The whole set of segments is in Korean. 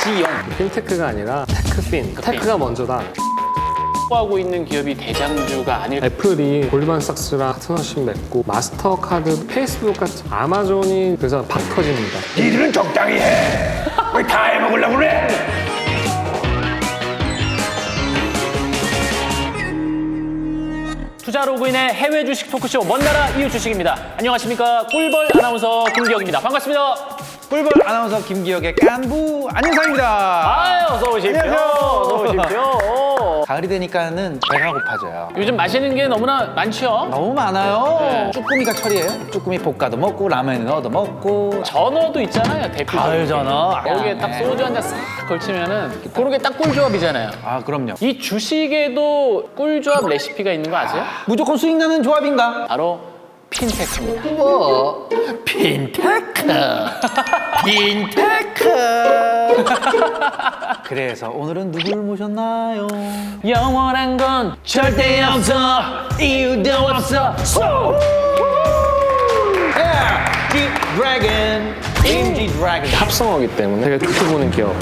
지용. 핀테크가 아니라 테크핀. 테크가 먼저다. 하고 있는 기업이 대장주가 아닐까. 애플이 골드만삭스랑 파트너십 맺고 마스터카드, 페이스북 같은 아마존이 그래서 박 터집니다. 니들은 적당히 해. 왜 다 해먹으려고 그래? 투자 로그인의 해외 주식 토크쇼 먼나라 이웃 주식입니다. 안녕하십니까, 꿀벌 아나운서 김기혁입니다. 반갑습니다. 꿀벌 아나운서 김기혁의 깐부 안윤상입니다. 아유, 어서 오십시오. 안녕하세요. 어서 오십시오. 가을이 되니까는 배가 고파져요. 요즘 마시는 게 너무나 많죠? 너무 많아요. 네. 쭈꾸미가 철이에요. 쭈꾸미 볶아도 먹고 라면에 넣어도 먹고. 전어도 있잖아요, 대표적으로. 가을 전어. 거기에 딱 소주 한 잔 싹 걸치면은 그런 게 딱 꿀조합이잖아요. 아 그럼요. 이 주식에도 꿀조합 레시피가 있는 거 아세요? 무조건 수익 나는 조합인가? 바로 핀테크입니다. 뭐? 핀테크. 핀테크. 그래서 오늘은 누굴 모셨나요? 영원한 건 절대 없어, 이유도 없어. G-Dragon. 임지 드래곤. 합성어기 때문에 되게 좋게 보는 기업.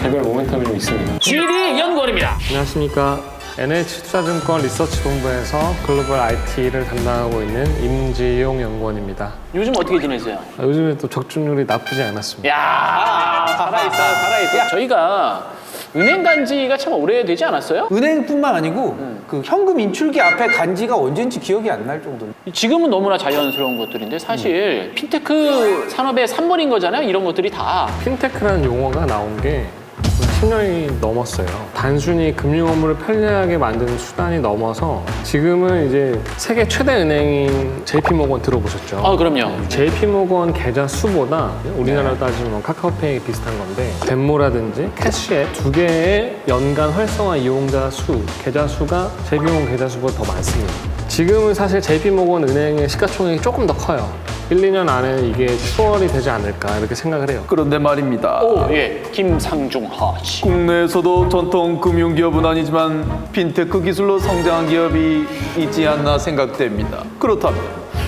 개별 모멘텀이 좀 있습니다. GD 연구원입니다. 안녕하십니까. NH투자증권 리서치본부에서 글로벌 IT를 담당하고 있는 임지용 연구원입니다. 요즘 어떻게 지내세요? 요즘에 또 적중률이 나쁘지 않았습니다. 야, 살아있어요, 살아있어요. 저희가 은행 간지가 참 오래되지 않았어요? 은행뿐만 아니고 그 현금 인출기 앞에 간지가 언제인지 기억이 안 날 정도로. 지금은 너무나 자연스러운 것들인데 사실 핀테크 산업의 산물인 거잖아요, 이런 것들이 다. 핀테크라는 용어가 나온 게 10년이 넘었어요. 단순히 금융 업무를 편리하게 만드는 수단이 넘어서 지금은 이제 세계 최대 은행인 JP모건 들어보셨죠? 아, 그럼요. JP모건 계좌 수보다 우리나라로 따지면 카카오페이 비슷한 건데 덴모라든지 캐시앱 두 개의 연간 활성화 이용자 수, 계좌 수가 JP모건 계좌 수보다 더 많습니다. 지금은 사실 JP모건 은행의 시가총액이 조금 더 커요. 1, 2년 안에 이게 추월이 되지 않을까 이렇게 생각을 해요. 그런데 말입니다. 오, 예. 김상중 하치. 국내에서도 전통 금융기업은 아니지만 핀테크 기술로 성장한 기업이 있지 않나 생각됩니다. 그렇다면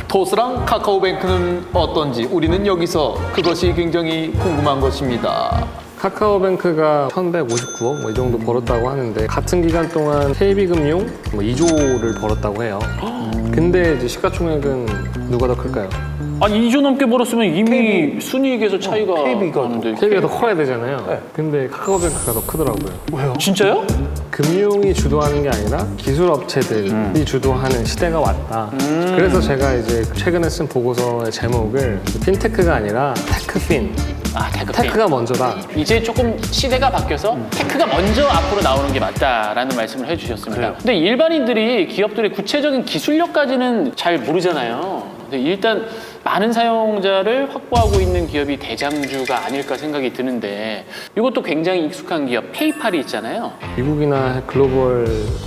토스랑 카카오뱅크는 어떤지 우리는 여기서 그것이 굉장히 궁금한 것입니다. 카카오뱅크가 1159억 이 정도 벌었다고 하는데 같은 기간 동안 KB금융 2조를 벌었다고 해요. 근데 이제 시가총액은 누가 더 클까요? 아니, 2조 넘게 벌었으면 이미 순이익에서 차이가 KB가 나는데. KB가 더 커야 되잖아요. 근데 카카오뱅크가 더 크더라고요. 왜요? 진짜요? 금융이 주도하는 게 아니라 기술 업체들이 주도하는 시대가 왔다. 그래서 제가 이제 최근에 쓴 보고서의 제목을 핀테크가 아니라 테크핀. 아, 테크핀. 테크가 먼저다. 이제 조금 시대가 바뀌어서 테크가 먼저 앞으로 나오는 게 맞다라는 말씀을 해주셨습니다. 그래요. 근데 일반인들이 기업들의 구체적인 기술력까지는 잘 모르잖아요. 근데 일단 많은 사용자를 확보하고 있는 기업이 대장주가 아닐까 생각이 드는데 이것도 굉장히 익숙한 기업 페이팔이 있잖아요. 미국이나 글로벌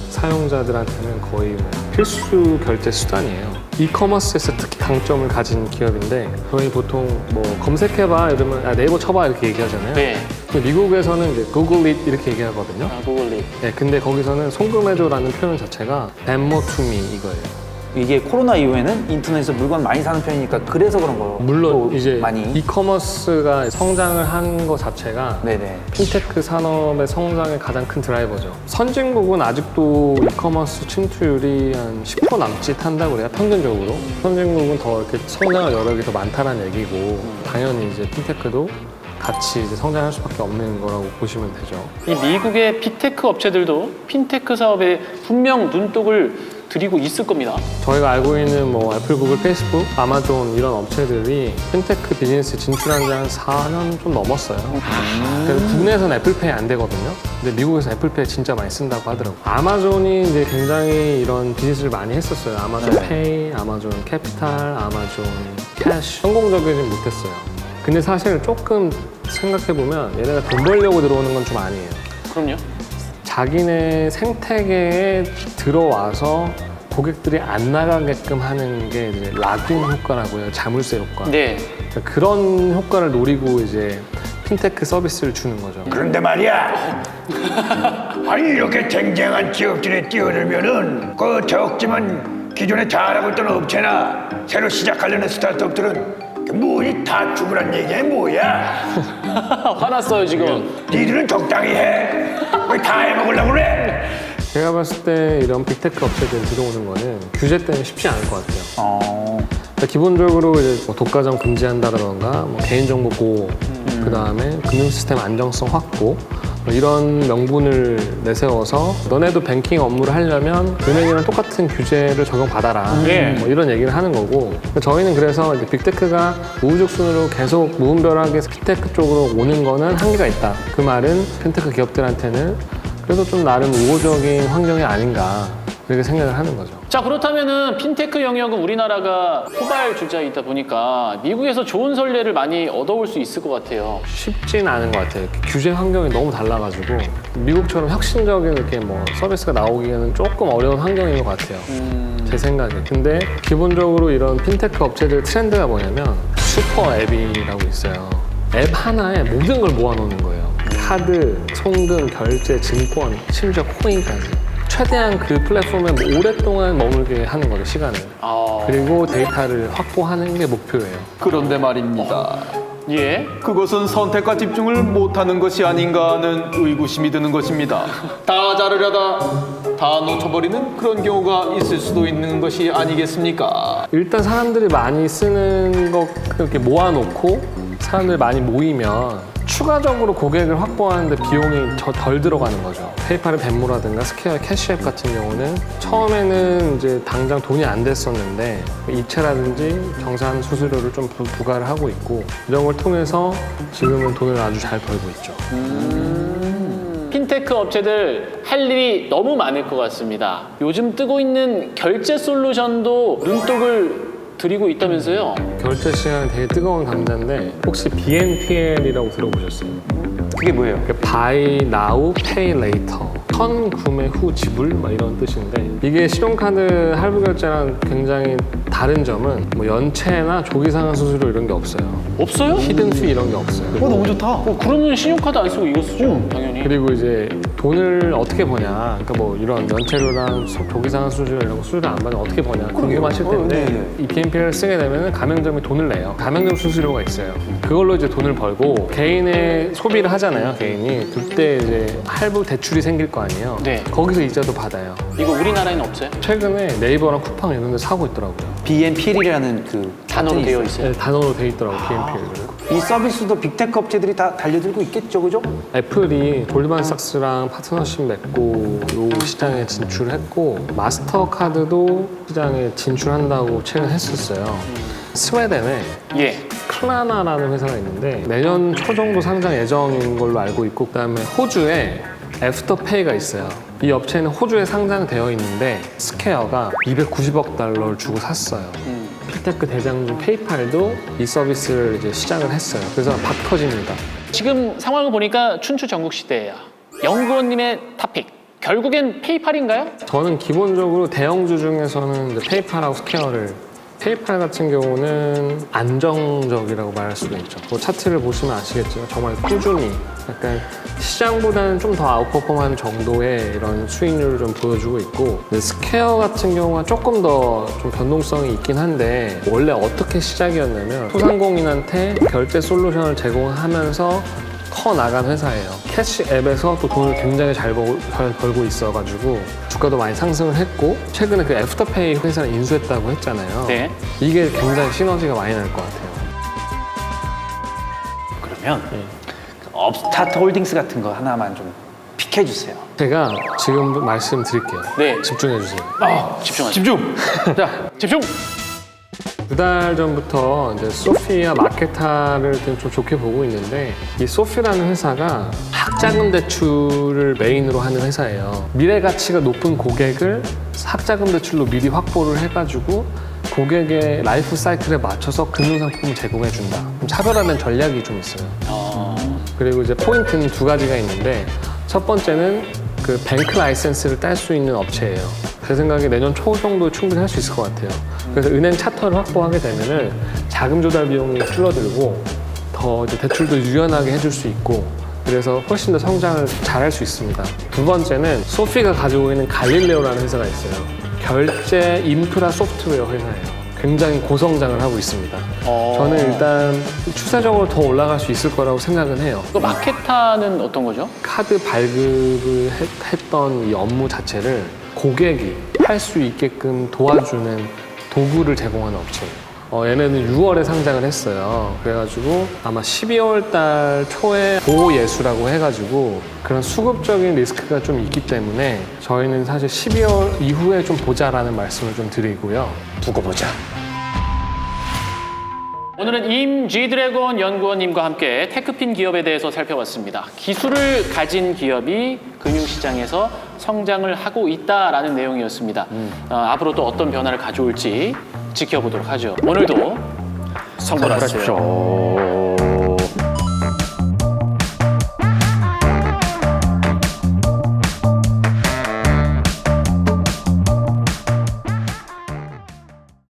사용자들한테는 거의 뭐 필수 결제 수단이에요. 이커머스에서 특히 강점을 가진 기업인데 저희 보통 뭐 검색해봐 이러면 네이버 쳐봐 이렇게 얘기하잖아요. 네. 근데 미국에서는 이제 구글 잇 이렇게 얘기하거든요. 아, 구글릿. 네, 근데 거기서는 송금해줘라는 표현 자체가 demo to me 이거예요. 이게 코로나 이후에는 인터넷에서 물건 많이 사는 편이니까 그래서 그런 거. 물론 또 이제 많이. 이커머스가 성장을 한 것 자체가 네네. 핀테크 산업의 성장의 가장 큰 드라이버죠. 선진국은 아직도 이커머스 침투율이 한 10% 남짓 한다고 그래요, 평균적으로. 선진국은 더 이렇게 성장할 여력이 더 많다는 얘기고 당연히 이제 핀테크도 같이 이제 성장할 수밖에 없는 거라고 보시면 되죠. 이 미국의 빅테크 업체들도 핀테크 사업에 분명 눈독을 들이고 있을 겁니다. 저희가 알고 있는 뭐 애플, 구글, 페이스북, 아마존 이런 업체들이 핀테크 비즈니스 진출한 지 한 4년 좀 넘었어요. 그래서 국내에서는 애플페이 안 되거든요. 근데 미국에서 애플페이 진짜 많이 쓴다고 하더라고요. 아마존이 이제 굉장히 이런 비즈니스를 많이 했었어요. 아마존 페이, 아마존 캐피탈, 아마존 캐시. 성공적이진 못했어요. 근데 사실 조금 생각해보면 얘네가 돈 벌려고 들어오는 건 좀 아니에요. 그럼요. 자기네 생태계에 들어와서 고객들이 안 나가게끔 하는 게 이제 락인 효과라고 해요. 자물쇠 효과. 네. 그러니까 그런 효과를 노리고 이제 핀테크 서비스를 주는 거죠. 그런데 말이야. 아니 이렇게 쟁쟁한 기업들에 뛰어들면은 그 적지만 기존에 잘하고 있던 업체나 새로 시작하려는 스타트업들은 뭐이 다 죽으란 얘기야 뭐야? 화났어요 지금. 니들은 적당히 해. 왜 다 해먹으려고 그래? 제가 봤을 때 이런 빅테크 업체들 들어오는 거는 규제 때문에 쉽지 않을 것 같아요. 그러니까 기본적으로 이제 뭐 독과점 금지한다라던가 뭐 개인정보 보호, 그 다음에 금융시스템 안정성 확보 뭐 이런 명분을 내세워서 너네도 뱅킹 업무를 하려면 은행이랑 똑같은 규제를 적용받아라 뭐 이런 얘기를 하는 거고 저희는 그래서 이제 빅테크가 우후죽순으로 계속 무분별하게 빅테크 쪽으로 오는 거는 한계가 있다. 그 말은 핀테크 기업들한테는 그래도 좀 나름 우호적인 환경이 아닌가 그렇게 생각을 하는 거죠. 자 그렇다면은 핀테크 영역은 우리나라가 후발 주자이다 보니까 미국에서 좋은 선례를 많이 얻어올 수 있을 것 같아요. 쉽진 않은 것 같아요. 규제 환경이 너무 달라가지고 미국처럼 혁신적인 이렇게 뭐 서비스가 나오기에는 조금 어려운 환경인 것 같아요. 제 생각에. 근데 기본적으로 이런 핀테크 업체들 트렌드가 뭐냐면 슈퍼 앱이라고 있어요. 앱 하나에 모든 걸 모아놓는 거예요. 카드, 송금, 결제, 증권, 심지어 코인까지. 최대한 그 플랫폼에 뭐 오랫동안 머물게 하는 거죠, 시간을. 그리고 데이터를 확보하는 게 목표예요. 그런데 말입니다. 예. 그것은 선택과 집중을 못하는 것이 아닌가 하는 의구심이 드는 것입니다. 다 자르려다 다 놓쳐버리는 그런 경우가 있을 수도 있는 것이 아니겠습니까? 일단 사람들이 많이 쓰는 거 이렇게 모아놓고 사람들이 많이 모이면 추가적으로 고객을 확보하는데 비용이 덜 들어가는 거죠. 페이팔의 벤모라든가 스퀘어 캐시앱 같은 경우는 처음에는 이제 당장 돈이 안 됐었는데 이체라든지 정산 수수료를 좀 부과를 하고 있고 이런 걸 통해서 지금은 돈을 아주 잘 벌고 있죠. 핀테크 업체들 할 일이 너무 많을 것 같습니다. 요즘 뜨고 있는 결제 솔루션도 눈독을 들이고 있다면서요? 결제 시간은 되게 뜨거운 감자인데 혹시 BNPL이라고 들어보셨어요? 그게 뭐예요? Buy Now, Pay Later. 선 구매 후 지불 막 이런 뜻인데 이게 신용카드 할부 결제랑 굉장히 다른 점은 뭐 연체나 조기 상환 수수료 이런 게 없어요. 없어요? 히든 피 이런 게 없어요. 너무 좋다. 그러면 신용카드 안 쓰고 이거 쓰죠, 당연히. 그리고 이제 돈을 어떻게 버냐, 그러니까 뭐 이런 연체료랑 조기 상환 수수료 이런 거 수수료 안 받으면 어떻게 버냐 궁금하실 텐데 네. 이 BNPL을 쓰게 되면 가맹점이 돈을 내요. 가맹점 수수료가 있어요. 그걸로 이제 돈을 벌고 개인의 소비를 하잖아요. 개인이 그때 이제 할부 대출이 생길 거 아니에요. 네. 거기서 이자도 받아요. 이거 우리나라에는 없어요? 최근에 네이버랑 쿠팡 이런 데 사고 있더라고요. BNPL이라는 그 단어로 버튼이 되어 있어요. 있어요. 네, 단어로 돼 있더라고요. BNPL을. 이 서비스도 빅테크 업체들이 다 달려들고 있겠죠, 그죠? 애플이 골드만삭스랑 파트너십 맺고 요 시장에 진출했고 마스터카드도 시장에 진출한다고 최근 했었어요. 스웨덴에 예. 클라나라는 회사가 있는데 내년 초 정도 상장 예정인 걸로 알고 있고 그다음에 호주에 애프터페이가 있어요. 이 업체는 호주에 상장되어 있는데 스퀘어가 290억 달러를 주고 샀어요. 핀테크 대장주 페이팔도 이 서비스를 이제 시작을 했어요. 그래서 박 터집니다. 지금 상황을 보니까 춘추 전국시대예요. 연구원님의 탑픽. 결국엔 페이팔인가요? 저는 기본적으로 대형주 중에서는 이제 페이팔하고 스퀘어를 페이팔 같은 경우는 안정적이라고 말할 수가 있죠. 뭐 차트를 보시면 아시겠지만 정말 꾸준히 약간 시장보다는 좀 더 아웃퍼폼하는 정도의 이런 수익률을 좀 보여주고 있고 근데 스퀘어 같은 경우가 조금 더 좀 변동성이 있긴 한데 원래 어떻게 시작이었냐면 소상공인한테 결제 솔루션을 제공하면서 커 나간 회사예요. 캐시 앱에서 또 돈을 굉장히 잘 벌고 있어가지고 주가도 많이 상승을 했고 최근에 그 애프터페이 회사를 인수했다고 했잖아요. 네. 이게 굉장히 시너지가 많이 날 것 같아요. 그러면 업스타트 홀딩스 같은 거 하나만 좀 픽해 주세요. 제가 지금 말씀드릴게요. 네. 집중해 주세요. 집중하세요. 집중! 자, 집중! 2달 전부터 이제 소피아 마케타를 좀 좋게 보고 있는데 이 소피라는 회사가 학자금 대출을 메인으로 하는 회사예요. 미래 가치가 높은 고객을 학자금 대출로 미리 확보를 해가지고 고객의 라이프 사이클에 맞춰서 금융상품을 제공해 준다. 차별화된 전략이 좀 있어요. 그리고 이제 포인트는 두 가지가 있는데 첫 번째는 그 뱅크 라이센스를 딸 수 있는 업체예요. 제 생각에 내년 초 정도 충분히 할 수 있을 것 같아요. 그래서 은행 차터를 확보하게 되면은 자금 조달 비용이 줄어들고 더 이제 대출도 유연하게 해줄 수 있고 그래서 훨씬 더 성장을 잘할 수 있습니다. 두 번째는 소피가 가지고 있는 갈릴레오라는 회사가 있어요. 결제 인프라 소프트웨어 회사예요. 굉장히 고성장을 하고 있습니다. 어. 저는 일단 추세적으로 더 올라갈 수 있을 거라고 생각은 해요. 그 마케타는 어떤 거죠? 카드 발급을 했던 이 업무 자체를 고객이 할 수 있게끔 도와주는 도구를 제공하는 업체예요. 얘네는 6월에 상장을 했어요. 그래가지고 아마 12월 달 초에 보호예수라고 해가지고 그런 수급적인 리스크가 좀 있기 때문에 저희는 사실 12월 이후에 좀 보자라는 말씀을 좀 드리고요. 두고 보자. 오늘은 임 G드래곤 연구원님과 함께 테크핀 기업에 대해서 살펴봤습니다. 기술을 가진 기업이 금융시장에서 성장을 하고 있다라는 내용이었습니다. 앞으로 또 어떤 변화를 가져올지 지켜보도록 하죠. 오늘도 성불하십시오.